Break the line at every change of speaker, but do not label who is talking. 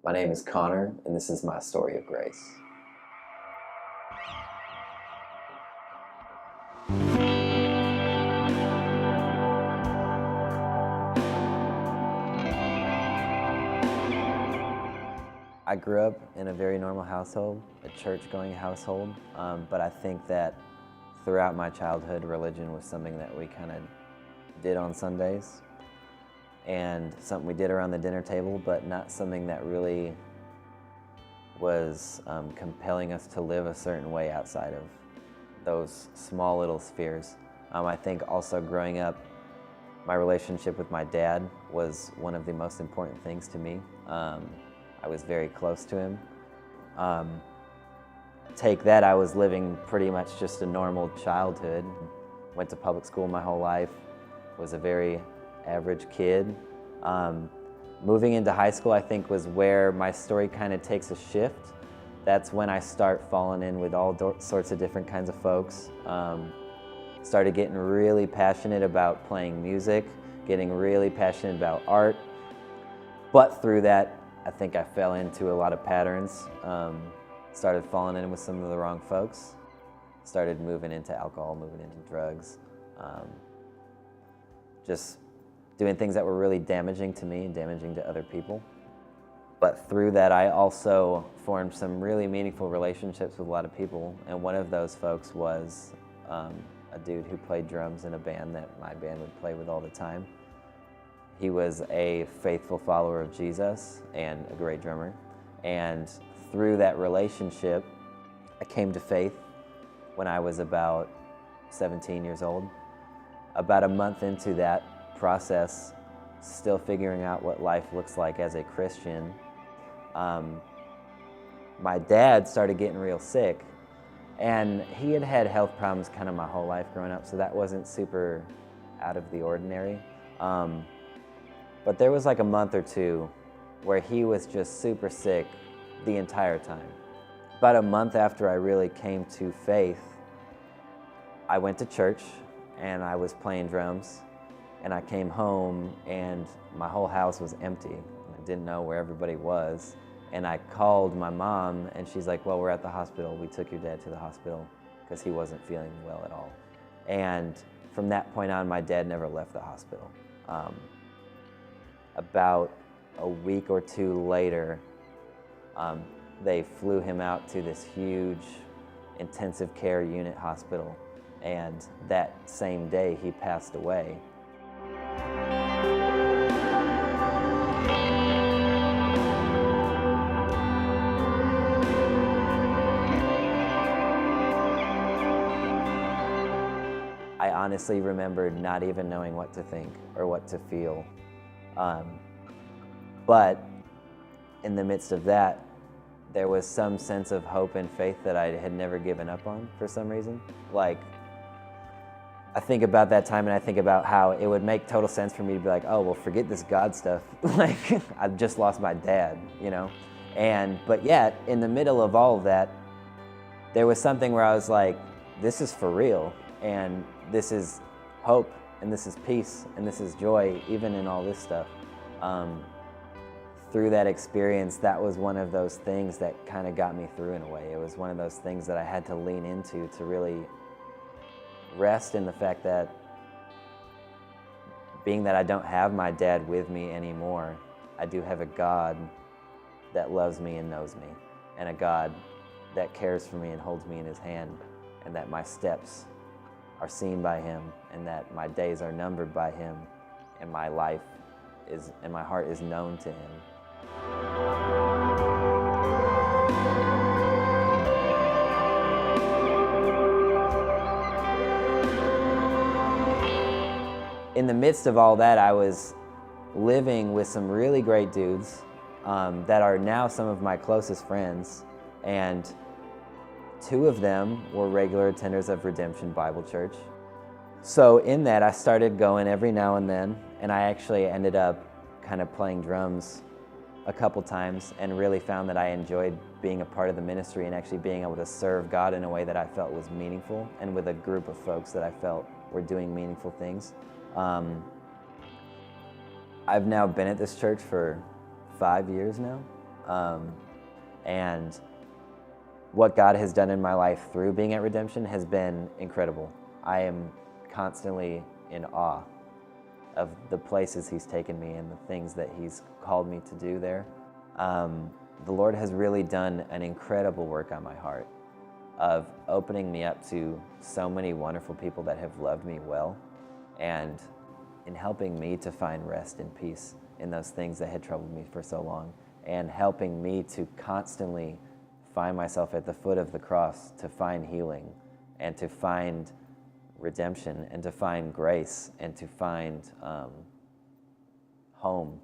My name is Connor, and this is my story of grace. I grew up in a very normal household, a church-going household, but I think that throughout my childhood, religion was something that we kind of did on Sundays and something we did around the dinner table, but not something that really was compelling us to live a certain way outside of those small little spheres. I think also growing up, my relationship with my dad was one of the most important things to me. I was very close to him. Take that, I was living pretty much just a normal childhood. Went to public school my whole life, was a very average kid. Moving into high school, I think, was where my story kind of takes a shift. That's when I start falling in with all sorts of different kinds of folks. Started getting really passionate about playing music, getting really passionate about art. But through that, I think I fell into a lot of patterns. Started falling in with some of the wrong folks. Started moving into alcohol, moving into drugs. Just doing things that were really damaging to me and damaging to other people. But through that, I also formed some really meaningful relationships with a lot of people. And one of those folks was a dude who played drums in a band that my band would play with all the time. He was a faithful follower of Jesus and a great drummer. And through that relationship, I came to faith when I was about 17 years old. About a month into that process, still figuring out what life looks like as a Christian, my dad started getting real sick. And he had had health problems kind of my whole life growing up, so that wasn't super out of the ordinary. But there was like a month or two where he was just super sick the entire time. About a month after I really came to faith, I went to church and I was playing drums, and I came home and my whole house was empty. I didn't know where everybody was. And I called my mom and she's like, well, we're at the hospital. We took your dad to the hospital because he wasn't feeling well at all. And from that point on, my dad never left the hospital. About a week or two later, they flew him out to this huge intensive care unit hospital. And that same day, he passed away. I honestly remember not even knowing what to think or what to feel. But in the midst of that, there was some sense of hope and faith that I had never given up on for some reason. Like, I think about that time and I think about how it would make total sense for me to be like, oh, well, forget this God stuff. Like, I've just lost my dad, you know? But yet, in the middle of all of that, there was something where I was like, this is for real. And this is hope, and this is peace, and this is joy, even in all this stuff. Through that experience, that was one of those things that kind of got me through in a way. It was one of those things that I had to lean into to really rest in the fact that being that I don't have my dad with me anymore, I do have a God that loves me and knows me, and a God that cares for me and holds me in his hand, and that my steps are seen by him, and that my days are numbered by him, and my life is, and my heart is known to him. In the midst of all that, I was living with some really great dudes that are now some of my closest friends, and two of them were regular attenders of Redemption Bible Church. So in that, I started going every now and then, and I actually ended up kind of playing drums a couple times and really found that I enjoyed being a part of the ministry and actually being able to serve God in a way that I felt was meaningful and with a group of folks that I felt were doing meaningful things. I've now been at this church for 5 years now. And what God has done in my life through being at Redemption has been incredible. I am constantly in awe of the places He's taken me and the things that He's called me to do there. The Lord has really done an incredible work on my heart of opening me up to so many wonderful people that have loved me well, and in helping me to find rest and peace in those things that had troubled me for so long, and helping me to constantly find myself at the foot of the cross to find healing and to find redemption and to find grace and to find home